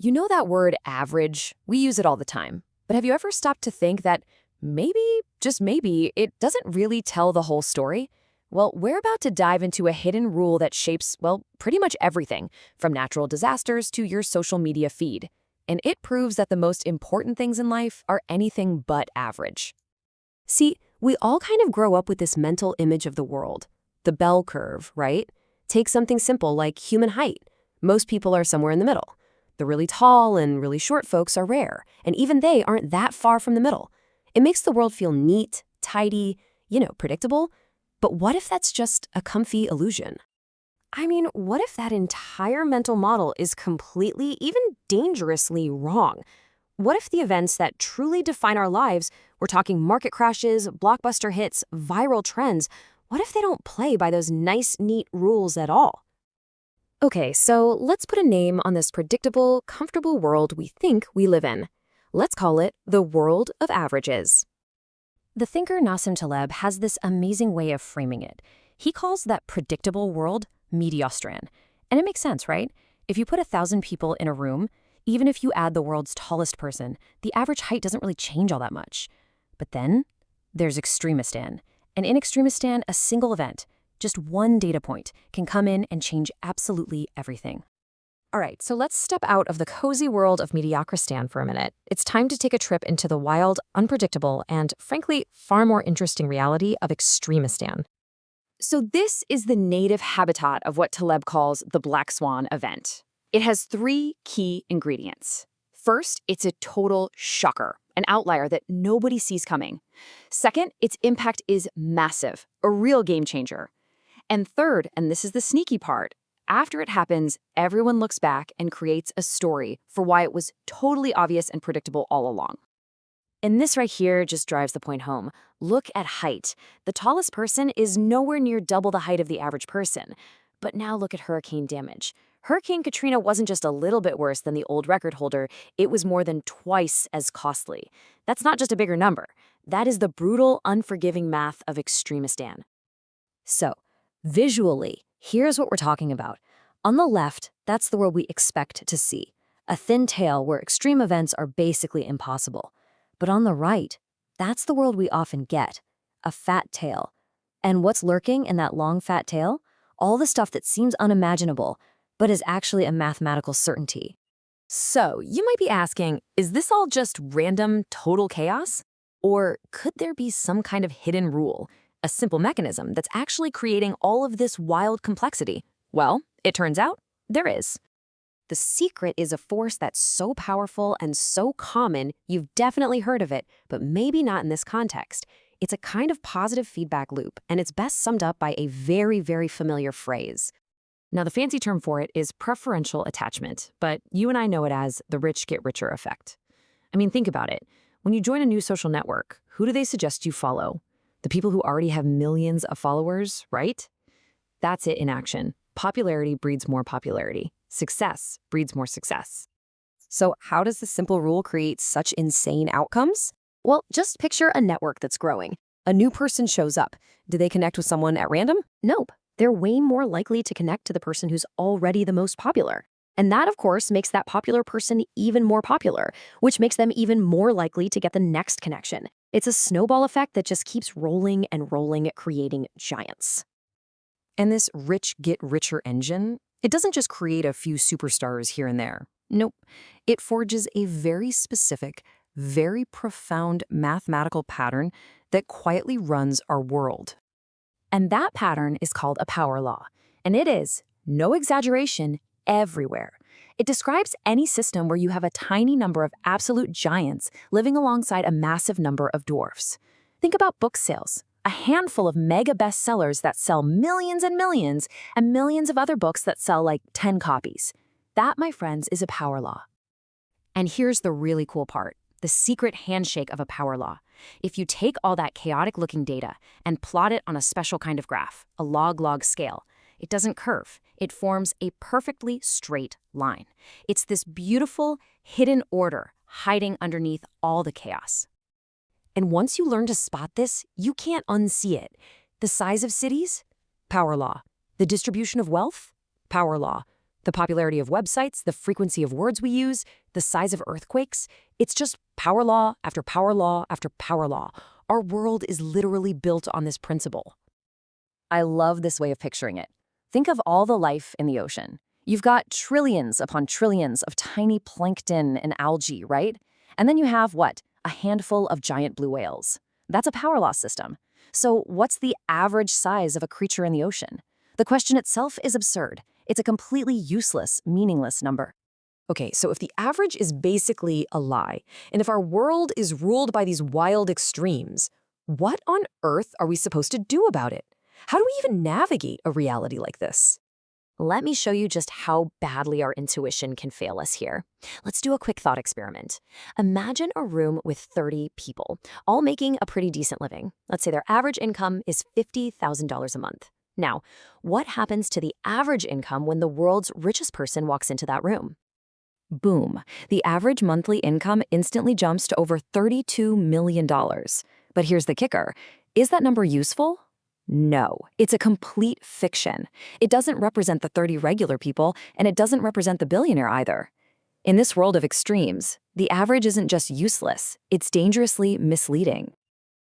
You know that word average? We use it all the time. But have you ever stopped to think that maybe, just maybe, it doesn't really tell the whole story? Well, we're about to dive into a hidden rule that shapes, well, pretty much everything, from natural disasters to your social media feed. And it proves that the most important things in life are anything but average. See, we all kind of grow up with this mental image of the world. The bell curve, right? Take something simple like human height. Most people are somewhere in the middle. The really tall and really short folks are rare, and even they aren't that far from the middle. It makes the world feel neat, tidy, predictable. But what if that's just a comfy illusion? I mean, what if that entire mental model is completely, even dangerously wrong? What if the events that truly define our lives, we're talking market crashes, blockbuster hits, viral trends, what if they don't play by those nice, neat rules at all? Okay, so let's put a name on this predictable, comfortable world we think we live in. Let's call it the world of averages. The thinker Nassim Taleb has this amazing way of framing it. He calls that predictable world mediostran. And it makes sense, right? If you put 1,000 people in a room, even if you add the world's tallest person, the average height doesn't really change all that much. But then there's Extremistan. And in Extremistan, a single event, just one data point, can come in and change absolutely everything. All right, so let's step out of the cozy world of Mediocristan for a minute. It's time to take a trip into the wild, unpredictable, and frankly, far more interesting reality of Extremistan. So this is the native habitat of what Taleb calls the Black Swan event. It has 3 key ingredients. First, it's a total shocker, an outlier that nobody sees coming. Second, its impact is massive, a real game changer. And third, and this is the sneaky part, after it happens, everyone looks back and creates a story for why it was totally obvious and predictable all along. And this right here just drives the point home. Look at height. The tallest person is nowhere near double the height of the average person. But now look at hurricane damage. Hurricane Katrina wasn't just a little bit worse than the old record holder, it was more than twice as costly. That's not just a bigger number. That is the brutal, unforgiving math of Extremistan. So, visually, here's what we're talking about. On the left, that's the world we expect to see. A thin tail where extreme events are basically impossible. But on the right, that's the world we often get. A fat tail. And what's lurking in that long fat tail? All the stuff that seems unimaginable, but is actually a mathematical certainty. So, you might be asking, is this all just random, total chaos? Or could there be some kind of hidden rule? A simple mechanism that's actually creating all of this wild complexity? Well, it turns out there is. The secret is a force that's so powerful and so common, you've definitely heard of it, but maybe not in this context. It's a kind of positive feedback loop, and it's best summed up by a very, very familiar phrase. Now, the fancy term for it is preferential attachment, but you and I know it as the rich get richer effect. I mean, think about it. When you join a new social network, who do they suggest you follow? The people who already have millions of followers, right? That's it in action. Popularity breeds more popularity. Success breeds more success. So how does this simple rule create such insane outcomes? Well, just picture a network that's growing. A new person shows up. Do they connect with someone at random? Nope. They're way more likely to connect to the person who's already the most popular. And that, of course, makes that popular person even more popular, which makes them even more likely to get the next connection. It's a snowball effect that just keeps rolling and rolling, creating giants. And this rich get richer engine, it doesn't just create a few superstars here and there. Nope. It forges a very specific, very profound mathematical pattern that quietly runs our world. And that pattern is called a power law. And it is, no exaggeration, everywhere. It describes any system where you have a tiny number of absolute giants living alongside a massive number of dwarfs. Think about book sales. A handful of mega bestsellers that sell millions and millions of other books that sell like 10 copies. That, my friends, is a power law. And here's the really cool part, the secret handshake of a power law. If you take all that chaotic-looking data and plot it on a special kind of graph, a log-log scale, it doesn't curve. It forms a perfectly straight line. It's this beautiful, hidden order hiding underneath all the chaos. And once you learn to spot this, you can't unsee it. The size of cities? Power law. The distribution of wealth? Power law. The popularity of websites, the frequency of words we use, the size of earthquakes, it's just power law after power law after power law. Our world is literally built on this principle. I love this way of picturing it. Think of all the life in the ocean. You've got trillions upon trillions of tiny plankton and algae, right? And then you have what? A handful of giant blue whales. That's a power law system. So what's the average size of a creature in the ocean? The question itself is absurd. It's a completely useless, meaningless number. Okay, so if the average is basically a lie, and if our world is ruled by these wild extremes, what on earth are we supposed to do about it? How do we even navigate a reality like this? Let me show you just how badly our intuition can fail us here. Let's do a quick thought experiment. Imagine a room with 30 people, all making a pretty decent living. Let's say their average income is $50,000 a month. Now, what happens to the average income when the world's richest person walks into that room? Boom. The average monthly income instantly jumps to over $32 million. But here's the kicker. Is that number useful? No, it's a complete fiction. It doesn't represent the 30 regular people, and it doesn't represent the billionaire either. In this world of extremes, the average isn't just useless, it's dangerously misleading.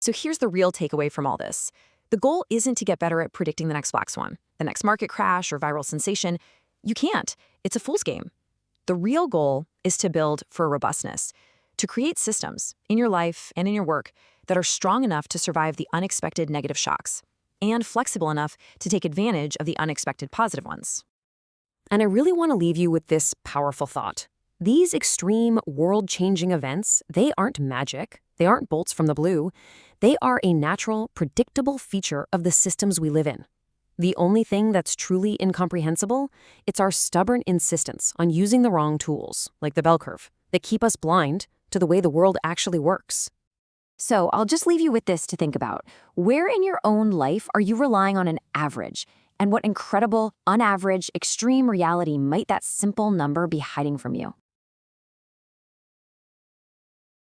So here's the real takeaway from all this. The goal isn't to get better at predicting the next black swan, the next market crash or viral sensation. You can't. It's a fool's game. The real goal is to build for robustness, to create systems in your life and in your work that are strong enough to survive the unexpected negative shocks, and flexible enough to take advantage of the unexpected positive ones. And I really want to leave you with this powerful thought. These extreme, world-changing events, they aren't magic. They aren't bolts from the blue. They are a natural, predictable feature of the systems we live in. The only thing that's truly incomprehensible, it's our stubborn insistence on using the wrong tools, like the bell curve, that keep us blind to the way the world actually works. So I'll just leave you with this to think about. Where in your own life are you relying on an average? And what incredible, unaverage, extreme reality might that simple number be hiding from you?